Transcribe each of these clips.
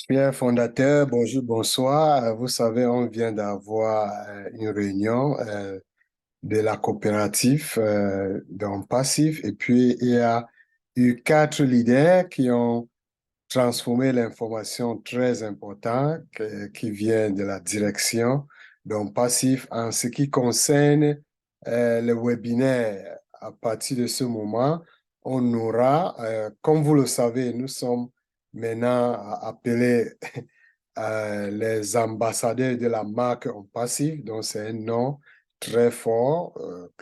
Bien, fondateur, bonjour, bonsoir. Vous savez, on vient d'avoir une réunion de la coopérative dans Passif et puis il y a eu quatre leaders qui ont transformé l'information très importante qui vient de la direction donc Passif en ce qui concerne le webinaire. À partir de ce moment, on aura, comme vous le savez, nous sommes maintenant appelés les ambassadeurs de la marque en passif. Donc, c'est un nom très fort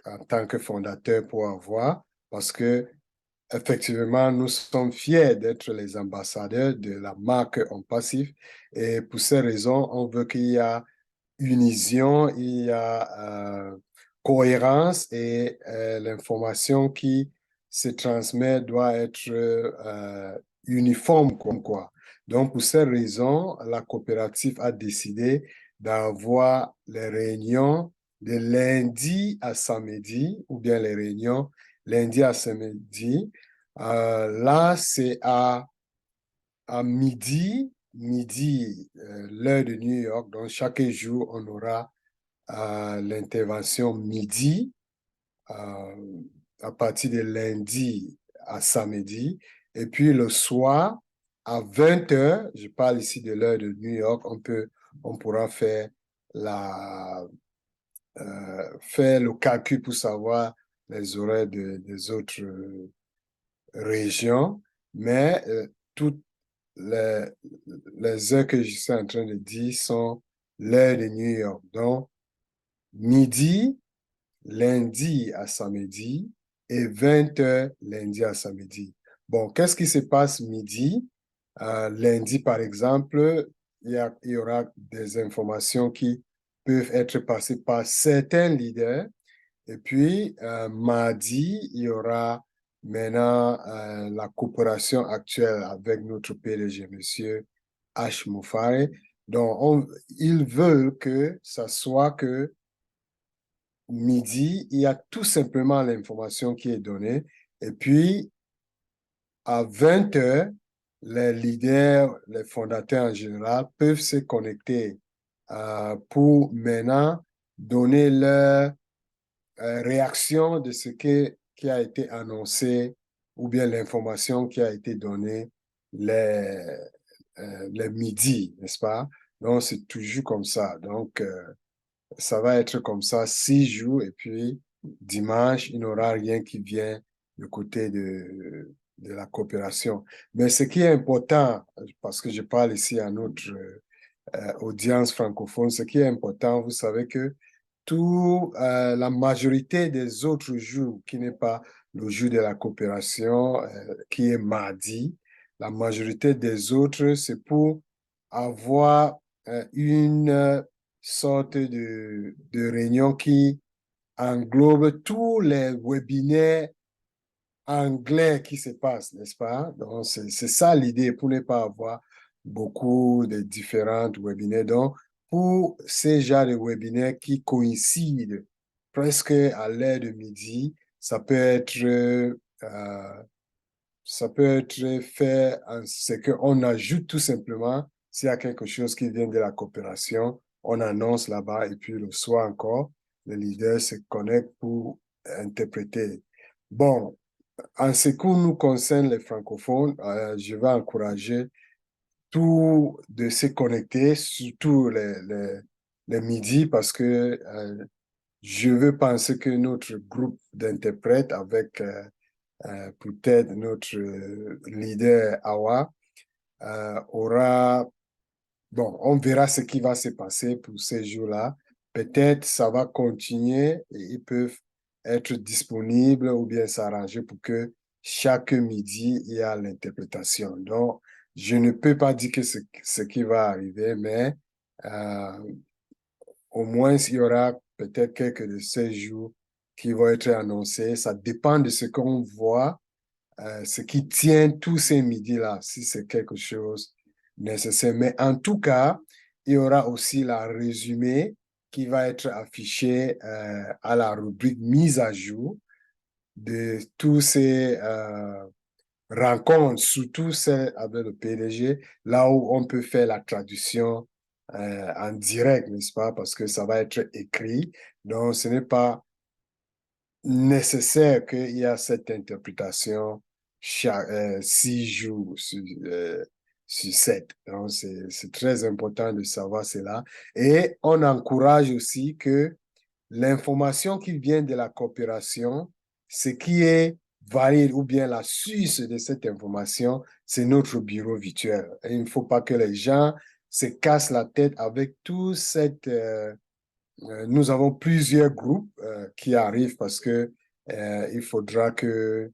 en tant que fondateur pour avoir, parce que effectivement, nous sommes fiers d'être les ambassadeurs de la marque en passif. Et pour ces raisons, on veut qu'il y ait unision, il y a cohérence et l'information qui se transmet doit être uniforme, comme quoi. Donc, pour ces raisons, la coopérative a décidé d'avoir les réunions de lundi à samedi, ou bien les réunions lundi à samedi. Là, c'est à midi, l'heure de New York. Donc, chaque jour, on aura l'intervention midi euh, à partir de lundi à samedi. Et puis le soir, à 20 heures, je parle ici de l'heure de New York, on pourra faire le calcul pour savoir les horaires des autres régions. Mais toutes les, les heures que je suis en train de dire sont l'heure de New York. Donc, midi, lundi à samedi et 20 heures lundi à samedi. Bon, qu'est-ce qui se passe midi? Lundi, par exemple, il y aura des informations qui peuvent être passées par certains leaders. Et puis, mardi, il y aura maintenant la coopération actuelle avec notre PDG, Monsieur H. Moufare. Donc, ils veulent que ça soit que midi, il y a tout simplement l'information qui est donnée. Et puis, à 20 heures, les leaders, les fondateurs en général peuvent se connecter pour maintenant donner leur réaction de qui a été annoncé ou bien l'information qui a été donnée les, les midis, n'est-ce pas? Donc, c'est toujours comme ça. Donc, ça va être comme ça 6 jours et puis dimanche, il n'y aura rien qui vient du côté de la coopération. Mais ce qui est important, parce que je parle ici à notre audience francophone, ce qui est important, vous savez que la majorité des autres jours qui n'est pas le jour de la coopération, qui est mardi, la majorité des autres, c'est pour avoir une sorte de réunion qui englobe tous les webinaires anglais qui se passent, n'est-ce pas? Donc, c'est ça l'idée pour ne pas avoir beaucoup de différents webinaires. Donc, pour ces genres de webinaires qui coïncident presque à l'heure de midi, ça peut être fait en ce qu'on ajoute tout simplement, s'il y a quelque chose qui vient de la coopération, on annonce là-bas et puis le soir encore, le leader se connecte pour interpréter. Bon, en ce qui nous concerne les francophones, je vais encourager tout de se connecter, surtout les midis, parce que je veux penser que notre groupe d'interprètes avec peut-être notre leader Awa aura, bon, on verra ce qui va se passer pour ces jours-là. Peut-être ça va continuer et ils peuvent être disponibles ou bien s'arranger pour que chaque midi, il y a l'interprétation. Donc, je ne peux pas dire que ce qui va arriver, mais euh, au moins, il y aura peut-être quelques de ces jours qui vont être annoncés. Ça dépend de ce qu'on voit, ce qui tient tous ces midis-là, si c'est quelque chose nécessaire. Mais en tout cas, il y aura aussi la résumé qui va être affiché à la rubrique mise à jour de tous ces rencontres, surtout celles avec le PDG, là où on peut faire la traduction en direct, n'est-ce pas? Parce que ça va être écrit. Donc, ce n'est pas nécessaire qu'il y ait cette interprétation 6 jours sur 7. Donc, c'est très important de savoir cela. Et on encourage aussi que l'information qui vient de la coopération, ce qui est valide ou bien la source de cette information, c'est notre bureau virtuel. Et il ne faut pas que les gens se cassent la tête avec tout cette... nous avons plusieurs groupes qui arrivent parce que il faudra que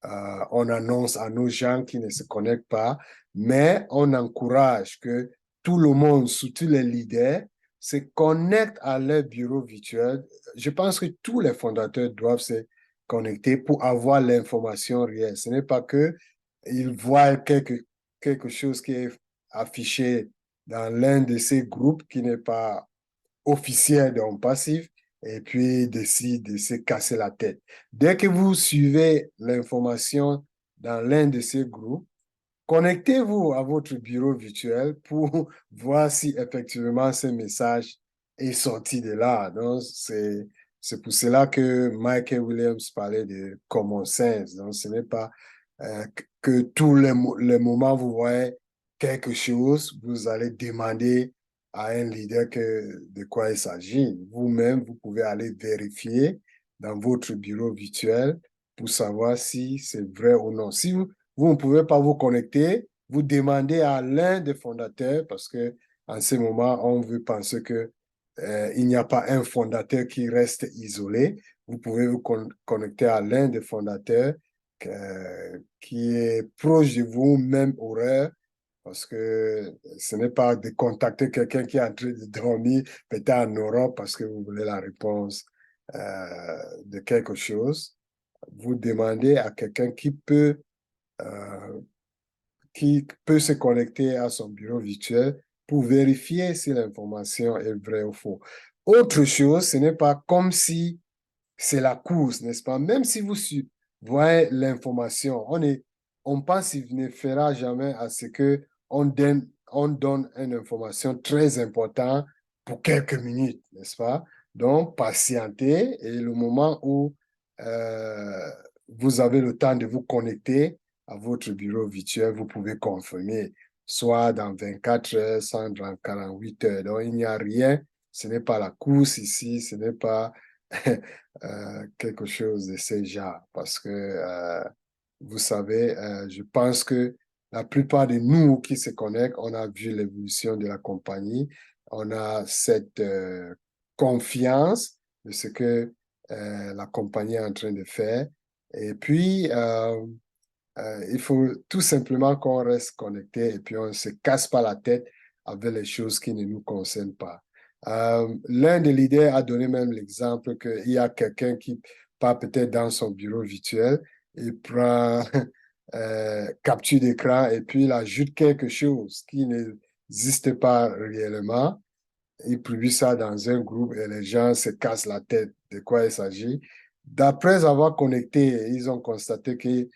on annonce à nos gens qui ne se connectent pas, mais on encourage que tout le monde, surtout les leaders, se connectent à leur bureau virtuel. Je pense que tous les fondateurs doivent se connecter pour avoir l'information réelle. Ce n'est pas que ils voient quelque chose qui est affiché dans l'un de ces groupes qui n'est pas officiel donc passif et puis décide de se casser la tête. Dès que vous suivez l'information dans l'un de ces groupes, connectez-vous à votre bureau virtuel pour voir si effectivement ce message est sorti de là. Donc, c'est pour cela que Michael Williams parlait de common sense. Donc, ce n'est pas que tous les moments vous voyez quelque chose, vous allez demander à un leader de quoi il s'agit. Vous-même, vous pouvez aller vérifier dans votre bureau virtuel pour savoir si c'est vrai ou non. Si vous ne pouvez pas vous connecter, vous demandez à l'un des fondateurs, parce que en ce moment, on veut penser que il n'y a pas un fondateur qui reste isolé. Vous pouvez vous connecter à l'un des fondateurs qui est proche de vous, même horaire, parce que ce n'est pas de contacter quelqu'un qui est en train de dormir, peut-être en Europe, parce que vous voulez la réponse de quelque chose. Vous demandez à quelqu'un euh, qui peut se connecter à son bureau virtuel pour vérifier si l'information est vraie ou faux. Autre chose, ce n'est pas comme si c'est la course, n'est-ce pas? Même si vous voyez l'information, on pense qu'il ne fera jamais à ce que on donne une information très importante pour quelques minutes, n'est-ce pas? Donc, patientez et le moment où euh, vous avez le temps de vous connecter à votre bureau virtuel, vous pouvez confirmer, soit dans 24 heures, soit dans 48 heures. Donc, il n'y a rien, ce n'est pas la course ici, ce n'est pas quelque chose de ce genre. Parce que, vous savez, je pense que la plupart de nous qui se connectent, on a vu l'évolution de la compagnie, on a cette confiance de ce que la compagnie est en train de faire. Et puis, il faut tout simplement qu'on reste connecté et puis on ne se casse pas la tête avec les choses qui ne nous concernent pas. L'un des leaders a donné même l'exemple qu'il y a quelqu'un qui part peut-être dans son bureau virtuel, il prend capture d'écran et puis il ajoute quelque chose qui n'existe pas réellement. Il publie ça dans un groupe et les gens se cassent la tête de quoi il s'agit. D'après avoir connecté, ils ont constaté que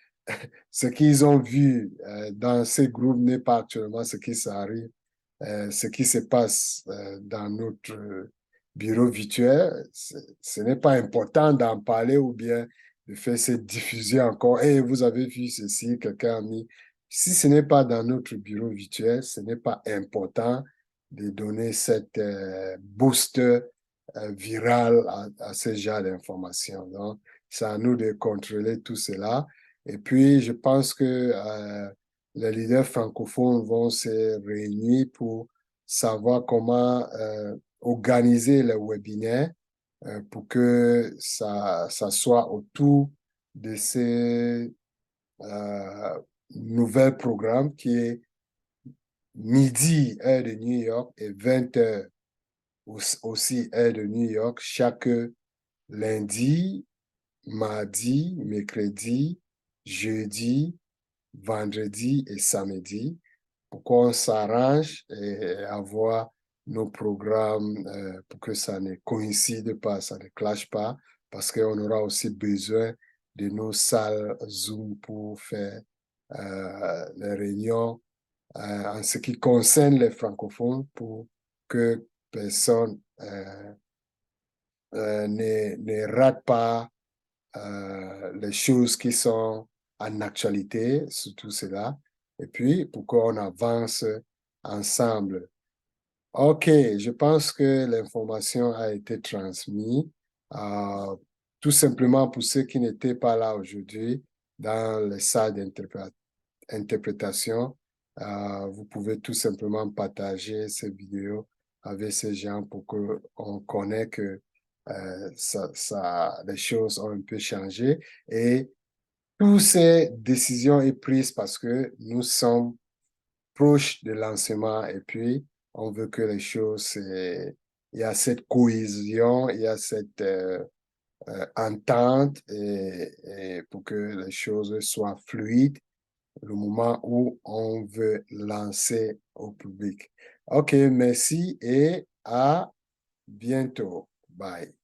ce qu'ils ont vu dans ces groupes n'est pas actuellement ce qui se passe dans notre bureau virtuel. Ce n'est pas important d'en parler ou bien de faire cette diffusion encore. Et vous avez vu ceci, quelqu'un a mis. Si ce n'est pas dans notre bureau virtuel, ce n'est pas important de donner cette boost viral à ce genre d'informations. Donc, c'est à nous de contrôler tout cela. Et puis, je pense que les leaders francophones vont se réunir pour savoir comment organiser le webinaire pour que ça soit autour de ces euh, nouveaux programmes qui est midi, heure de New York, et 20 heures aussi, heure de New York, chaque lundi, mardi, mercredi, jeudi, vendredi et samedi pour qu'on s'arrange et avoir nos programmes pour que ça ne coïncide pas, ça ne clash pas, parce qu'on aura aussi besoin de nos salles Zoom pour faire les réunions en ce qui concerne les francophones pour que personne ne rate pas les choses qui sont en actualité, surtout cela, et puis pour qu'on avance ensemble. OK, je pense que l'information a été transmise. Euh, Tout simplement pour ceux qui n'étaient pas là aujourd'hui dans les salles d'interprétation, vous pouvez tout simplement partager ces vidéos avec ces gens pour qu'on connaisse que les choses ont un peu changé et toutes ces décisions sont prises parce que nous sommes proches de lancement et puis on veut que les choses, il y a cette cohésion, il y a cette entente et pour que les choses soient fluides le moment où on veut lancer au public. OK, merci et à bientôt. Bye.